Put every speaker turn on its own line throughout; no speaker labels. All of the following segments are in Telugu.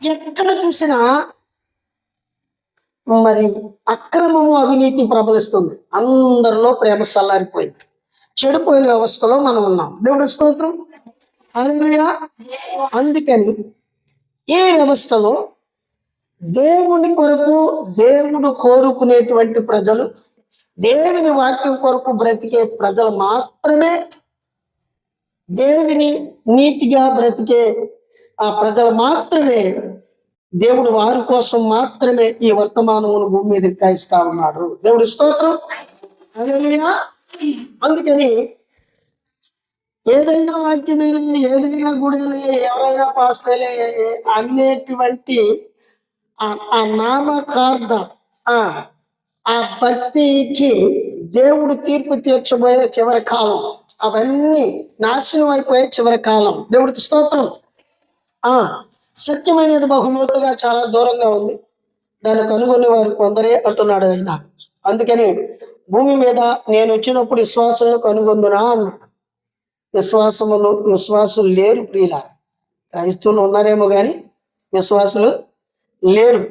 ఎక్కడ చూసినా మరి అక్రమము అవినీతి ప్రబలిస్తుంది. అందరిలో ప్రేమ చల్లారిపోయింది. చెడిపోయిన వ్యవస్థలో మనం ఉన్నాం. దేవుడి స్తోత్రం. హల్లెలూయా. అందుకని ఈ వ్యవస్థలో దేవుని కొరకు, దేవుడు కోరుకునేటువంటి ప్రజలు, దేవుని వాక్యం కొరకు బ్రతికే ప్రజలు మాత్రమే, దేవుని నీతిగా బ్రతికే ఆ ప్రజలు మాత్రమే, దేవుడు వారి కోసం మాత్రమే ఈ వర్తమానమును భూమి మీద కాయిస్తా ఉన్నాడు. దేవుడి స్తోత్రం. హల్లెలూయా. అందుకని ఏదైనా వాక్యమేలే, ఏదైనా గుడిలే, ఎవరైనా పాస్టర్లే అనేటువంటి ఆ నామకార్థ ఆ భక్తికి దేవుడు తీర్పు తీర్చబోయే చివరి కాలం. అవన్నీ నాశనం అయిపోయే చివరి కాలం. దేవుడికి స్తోత్రం. సత్యమైనది బహుమతుగా చాలా దూరంగా ఉంది, దాన్ని కనుగొనే వారు కొందరే అంటున్నాడు ఆయన. అందుకని భూమి మీద నేను వచ్చినప్పుడు విశ్వాసులను కనుగొందునా అన్నాడు. విశ్వాసులు లేరు ప్రియుల. క్రైస్తవులు ఉన్నారేమో కానీ విశ్వాసులు లేరు.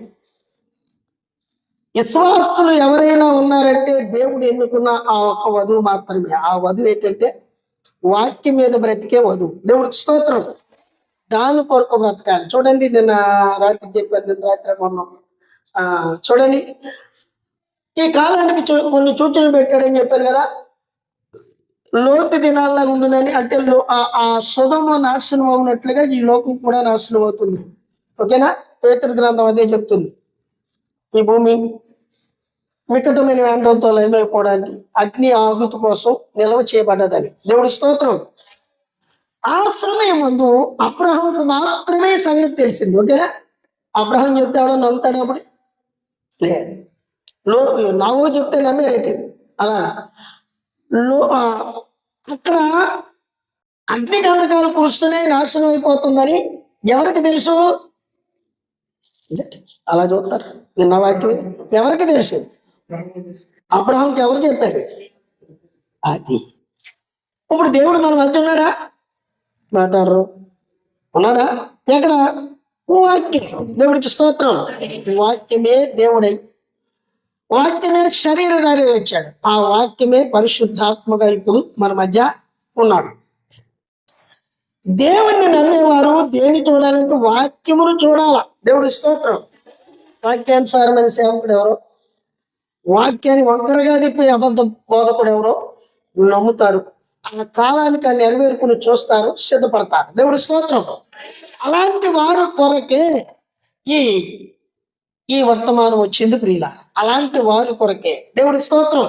విశ్వాసులు ఎవరైనా ఉన్నారంటే దేవుడు ఎన్నుకున్న ఆ ఒక్క వధువు మాత్రమే. ఆ వధువు ఏంటంటే వాక్యం మీద బ్రతికే వధువు. దేవుడికి స్తోత్రం. దాని కొరకు బ్రతకాలి. చూడండి, నిన్న రాత్రి చెప్పాను, నిన్న రాత్రి మొన్న చూడండి, ఈ కాలానికి కొన్ని సూచనలు పెట్టాడని చెప్పాను కదా. లోతు దినాల్లో ఉండునని, అంటే ఆ సుధమ నాశనం అవునట్లుగా ఈ లోకం కూడా నాశనం అవుతుంది. ఓకేనా? పేతురు గ్రంథం అదే చెప్తుంది. ఈ భూమి వికటమైన వేండంతో లయమైపోవడానికి అగ్ని ఆహుతి కోసం నిల్వ చేయబడ్డదని. దేవుడి స్తోత్రం. ఆ సమయం ముందు అబ్రహాముకు మాత్రమే సంగతి తెలిసింది. ఓకేనా? అబ్రహాం చెప్తాడో నమ్ముతాడు అప్పుడు లేదు. నవ్వు చెప్తే నమ్మేరేటి అలా. అక్కడ అగ్ని గంధకాలు కురుస్తూనే నాశనం అయిపోతుందని ఎవరికి తెలుసు? అలా చూస్తారు. నిన్న వాక్యం ఎవరికి తెలుసు? అబ్రహాంకి ఎవరు చెప్పారు? అది ఇప్పుడు దేవుడు మన మధ్య ఉన్నాడా? మాట్లాడరు. ఉన్నాడా? ఎక్కడ? వాక్యం. దేవుడికి స్తోత్రం. వాక్యమే దేవుడై, వాక్యమే శరీరధారి వచ్చాడు. ఆ వాక్యమే పరిశుద్ధాత్మగా ఇప్పుడు మన మధ్య ఉన్నాడు. దేవుణ్ణి నమ్మేవారు దేన్ని చూడాలంటే వాక్యమును చూడాల. దేవుడి స్తోత్రం. వాక్యానుసారమైన సేవకుడు ఎవరో, వాక్యాన్ని వంకరగా తిప్పి అబద్ధ బోధకుడు ఎవరో నమ్ముతారు. ఆ కాలానికి ఆ నెరవేర్పును చూస్తారు, సిద్ధపడతారు. దేవుడి స్తోత్రం. అలాంటి వారు కొరకే ఈ వర్తమానం వచ్చింది ప్రియుల. అలాంటి వారి కొరకే. దేవుడి స్తోత్రం.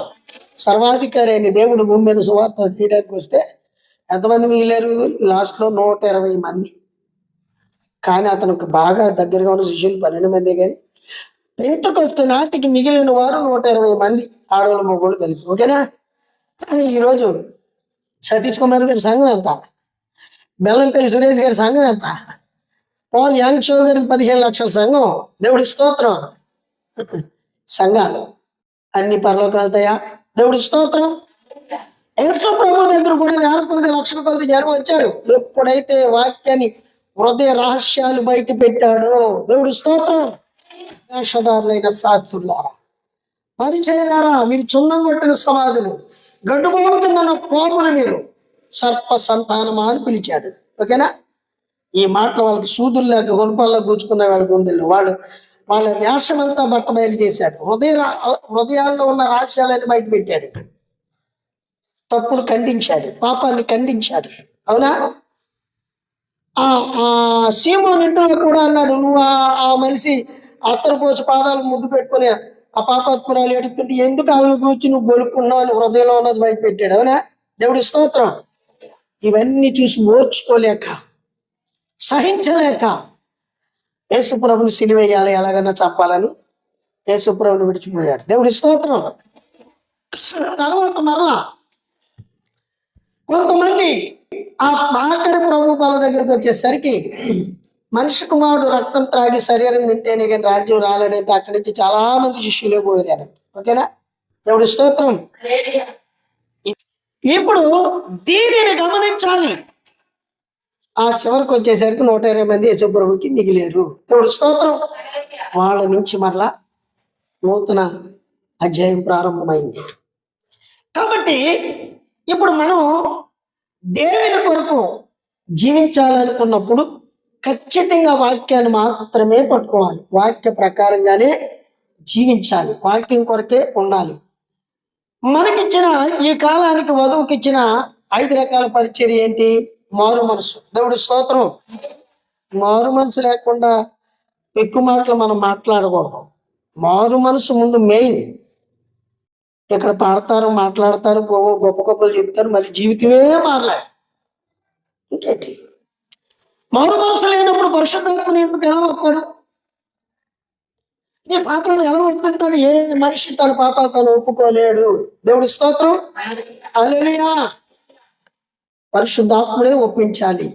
సర్వాధికారి అయిన దేవుడు భూమి మీద సువార్త చేయడానికి వస్తే ఎంతమంది మిగిలారు? లాస్ట్లో 120 మంది. కానీ అతనికి బాగా దగ్గరగా ఉన్న శిష్యులు 12 మంది. కానీ పెంతెకొస్తే నాటికి మిగిలిన వారు 120 మంది, ఆడవాళ్ళు మగవాళ్ళు కలిపి. ఓకేనా? ఈరోజు సతీష్ కుమార్ గారి సంఘం ఎంత? బెల్లంపల్లి సురేష్ గారి సంఘం ఎంత? పాల్ యాంగ్ షో గారికి 15 లక్షల సంఘం. దేవుడి స్తోత్రం. సంఘాలు అన్ని పరలోకి వెళ్తాయా? దేవుడి స్తోత్రం. యేసు ప్రభు దగ్గర కూడా 1,000 కొలది, లక్షల కొలది జనం వచ్చారు. ఎప్పుడైతే వాక్యాన్ని హృదయ రహస్యాలు బయట పెట్టాడో, దేవుడి స్తోత్రం. వేషధారులైన శాస్త్రులారా, పరిచయలారా, మీరు చున్నం కొట్టిన సమాధులు, గడ్డుబాబు కింద పోపులు, మీరు సర్ప సంతానమా అని పిలిచాడు. ఓకేనా? ఈ మాటలు వాళ్ళకి సూదులు లేక గొంపల్లో కూర్చుకున్న వాళ్ళ గుండెల్లో వాళ్ళ వ్యాసమంతా బట్ట బయలు చేశాడు. హృదయాల్లో ఉన్న రహస్యాలని బయట పెట్టాడు. తప్పును ఖండించాడు, పాపాన్ని ఖండించాడు. అవునా? సీమోను ఇంట్లో కూడా అన్నాడు, నువ్వు ఆ మనిషి అత్తరుపోసి పాదాలు ముద్దు పెట్టుకుని ఆ పాపాత్మురాలు ఎడుతుంటే ఎందుకు ఆమెను గురించి నువ్వు గొలుపుకున్నావు అని హృదయంలో ఉన్నది బయట పెట్టాడు. అవునా? దేవుడి స్తోత్రం. ఇవన్నీ చూసి ఓర్చుకోలేక, సహించలేక యేసుప్రభుని సిలువేయాలి, ఎలాగైనా చంపాలని యేసుప్రభుని విడిచిపోయాడు. దేవుడి స్తోత్రం. తర్వాత మరలా కొంతమంది ఆ ఆఖరి ప్రభు పాల దగ్గరికి వచ్చేసరికి, మనిషి కుమారుడు రక్తం త్రాగి శరీరం తింటేనే కానీ రాజ్యం రాలేడంటే అక్కడి నుంచి చాలా మంది శిష్యులే పోయారు. ఓకేనా? దేవుడి స్తోత్రం. ఇప్పుడు దీనిని గమనించాలి. ఆ చివరికి వచ్చేసరికి 120 మంది యేసుప్రభుకి మిగిలేరు. దేవుడు స్తోత్రం. వాళ్ళ నుంచి మరలా నూతన అధ్యాయం ప్రారంభమైంది. కాబట్టి ఇప్పుడు మనం దేవుని కొరకు జీవించాలనుకున్నప్పుడు ఖచ్చితంగా వాక్యాన్ని మాత్రమే పట్టుకోవాలి. వాక్య ప్రకారంగానే జీవించాలి. వాక్యం కొరకే ఉండాలి. మనకిచ్చిన ఈ కాలానికి వధువుకి ఇచ్చిన 5 రకాల పరిచర్య ఏంటి? మారు మనసు. దేవుడి స్తోత్రం. మారు మనసు లేకుండా ఎక్కువ మాటలు మనం మాట్లాడకూడదు. మారు మనసు ముందు మెయిన్. ఇక్కడ పాడతారు, మాట్లాడతారు, గొప్ప గొప్పలు చెప్తారు, మళ్ళీ జీవితమే మారలే. ఇంకేంటి? మారు మనసు లేనప్పుడు పరిశుద్ధాత్మని ఎందుకు ఎలా వస్తాడు? నీ పాపాలు ఎలా ఒప్పుకుంటాడు? ఏ మనిషి తన పాపాలు తను ఒప్పుకోలేడు. దేవుడి స్తోత్రం. హల్లెలూయా. పరిశుద్ధాత్ముడే ఒప్పించాలి.